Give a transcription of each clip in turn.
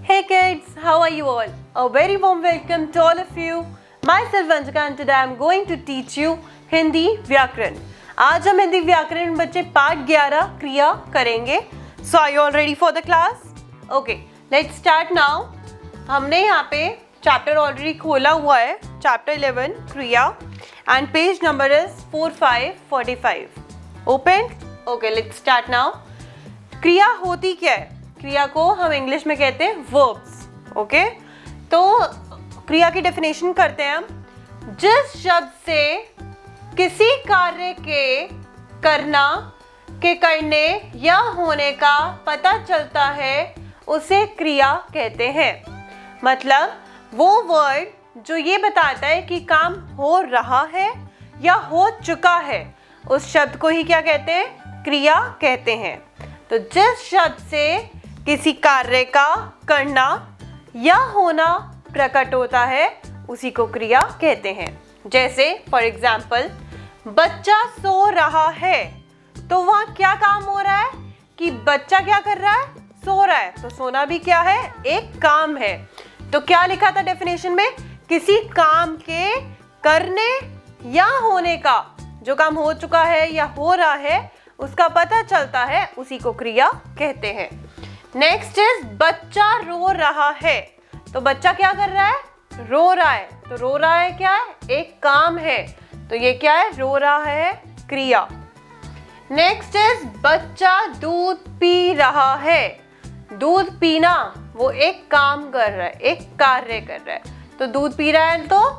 Hey kids, how are you all? A very warm welcome to all of you. Myself Vanjika and today I am going to teach you Hindi व्याकरण. आज हम हिंदी व्याकरण बच्चे पाठ 11 क्रिया करेंगे. So are you all ready for the class? Okay, let's start now. हमने यहाँ पे चैप्टर ऑलरेडी खोला हुआ है, चैप्टर 11 क्रिया and page number is 4545. Open? Okay, let's start now. क्रिया होती क्या है? क्रिया को हम इंग्लिश में कहते हैं verbs. ओके, तो क्रिया की डेफिनेशन करते हैं हम. जिस शब्द से किसी कार्य के करना, के करने या होने का पता चलता है उसे क्रिया कहते हैं. मतलब वो वर्ड जो ये बताता है कि काम हो रहा है या हो चुका है, उस शब्द को ही क्या कहते हैं? क्रिया कहते हैं. तो जिस शब्द से किसी कार्य का करना या होना प्रकट होता है उसी को क्रिया कहते हैं. जैसे फॉर एग्जाम्पल, बच्चा सो रहा है, तो वहाँ क्या काम हो रहा है कि बच्चा क्या कर रहा है? सो रहा है. तो सोना भी क्या है? एक काम है. तो क्या लिखा था डेफिनेशन में? किसी काम के करने या होने का, जो काम हो चुका है या हो रहा है उसका पता चलता है, उसी को क्रिया कहते हैं. नेक्स्ट इज बच्चा रो रहा है. तो बच्चा क्या कर रहा है? रो रहा है. तो रो रहा है क्या है? एक काम है. तो ये क्या है? रो रहा है, क्रिया. नेक्स्ट इज बच्चा दूध पी रहा है. दूध पीना वो एक काम कर रहा है, एक कार्य कर रहा है. तो दूध पी रहा है तो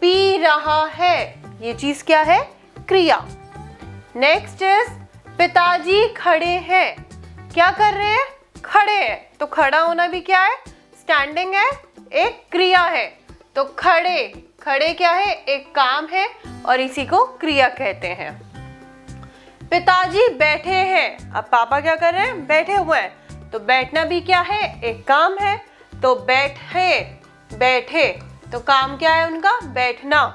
पी रहा है, ये चीज क्या है? क्रिया. नेक्स्ट इज पिताजी खड़े हैं. क्या कर रहे हैं? खड़े हैं. तो खड़ा होना भी क्या है? स्टैंडिंग है, एक क्रिया है. तो खड़े, खड़े क्या है? एक काम है और इसी को क्रिया कहते हैं. पिताजी बैठे हैं. अब पापा क्या कर रहे हैं? बैठे हुए हैं. तो बैठना भी क्या है? एक काम है. तो बैठे, बैठे, तो काम क्या है उनका? बैठना.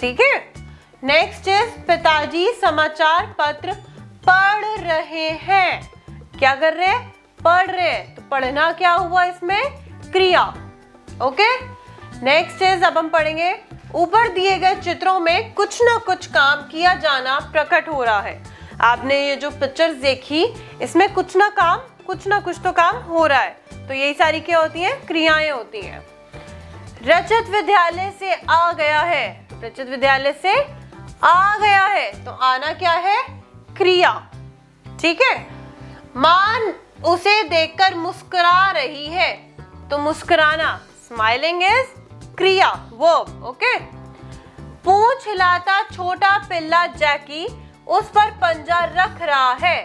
ठीक है. नेक्स्ट इज पिताजी समाचार पत्र पढ़ रहे हैं. क्या कर रहे हैं? पढ़ रहे हैं. तो पढ़ना क्या हुआ इसमें? क्रिया. ओके. नेक्स्ट इज, अब हम पढ़ेंगे, ऊपर दिए गए चित्रों में कुछ ना कुछ काम किया जाना प्रकट हो रहा है. आपने ये जो पिक्चर्स देखी, इसमें कुछ ना कुछ तो काम हो रहा है. तो यही सारी क्या होती हैं? क्रियाएं होती हैं. रजत विद्यालय से आ गया है. रजत विद्यालय से आ गया है. तो आना क्या है? क्रिया. ठीक है. मान उसे देखकर मुस्कुरा रही है. तो मुस्कुराना, स्माइलिंग इज क्रिया, वर्ब. ओके. पूंछ हिलाता छोटा पिल्ला जैकी उस पर पंजा रख रहा है.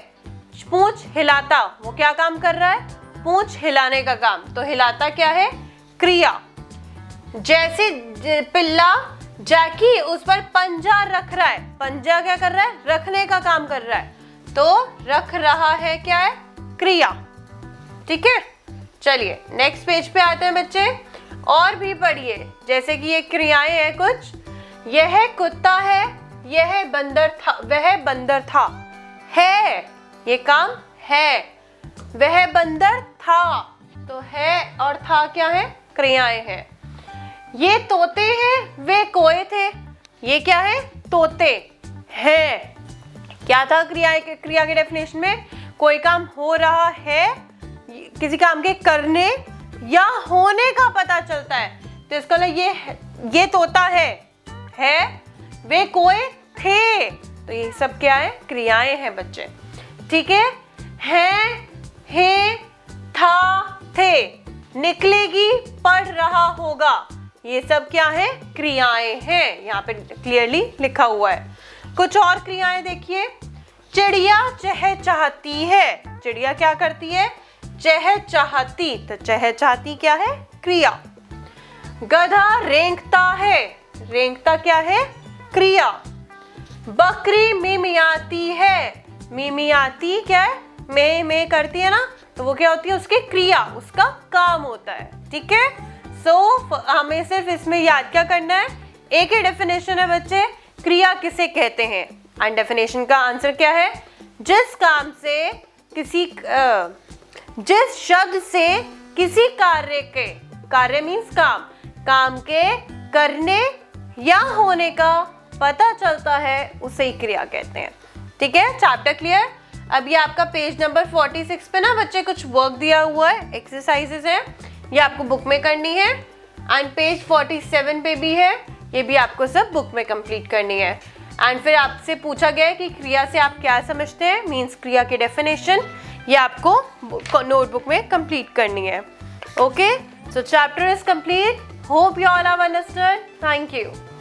पूंछ हिलाता वो क्या काम कर रहा है? पूंछ हिलाने का काम. तो हिलाता क्या है? क्रिया. जैसे पिल्ला जैकी उस पर पंजा रख रहा है. पंजा क्या कर रहा है? रखने का काम कर रहा है. तो रख रहा है क्या है? क्रिया. ठीक है. चलिए नेक्स्ट पेज पे आते हैं बच्चे. और भी पढ़िए. जैसे कि ये क्रियाएं हैं कुछ. यह कुत्ता है, यह बंदर था, वह बंदर था. है, ये काम है. वह बंदर था. तो है और था क्या है? क्रियाएं हैं. ये तोते हैं, वे कोए थे. ये क्या है? तोते हैं. क्या था क्रिया के डेफिनेशन में? कोई काम हो रहा है, किसी काम के करने या होने का पता चलता है. तो इसका मतलब ये तोता है, वे कोए थे. तो ये सब क्या है? क्रियाएं हैं बच्चे. ठीक है. है, था, थे. निकलेगी, पढ़ रहा होगा. ये सब क्या है? क्रियाएं हैं. यहाँ पे क्लियरली लिखा हुआ है. कुछ और क्रियाएं देखिए. चिड़िया चहचहाती है. चिड़िया क्या करती है? चहचहाती. तो चहचहाती क्या है? क्रिया. गधा रेंगता है. रेंगता क्या है? क्रिया. बकरी मिमियाती है. मिमियाती क्या है? में करती है ना, तो वो क्या होती है? उसकी क्रिया, उसका काम होता है. ठीक है. सो हमें सिर्फ इसमें याद क्या करना है? एक ही डेफिनेशन है बच्चे, क्रिया किसे कहते हैं. एंड डेफिनेशन का आंसर क्या है? जिस काम से किसी जिस शब्द से किसी कार्य के, कार्य मीन्स काम, काम के करने या होने का पता चलता है उसे ही क्रिया कहते हैं। ठीक है, चैप्टर क्लियर। अब ये आपका पेज नंबर 46 पे ना बच्चे कुछ वर्क दिया हुआ है, एक्सरसाइजेस है, ये आपको बुक में करनी है। एंड पेज 47 पे भी है, ये भी आपको सब बुक में कंप्लीट करनी है। एंड फिर आपसे पूछा गया है कि क्रिया से आप क्या समझते हैं, मीन्स क्रिया की डेफिनेशन, ये आपको नोटबुक में कंप्लीट करनी है। Okay, so chapter is complete. Hope you all have understood. Thank you.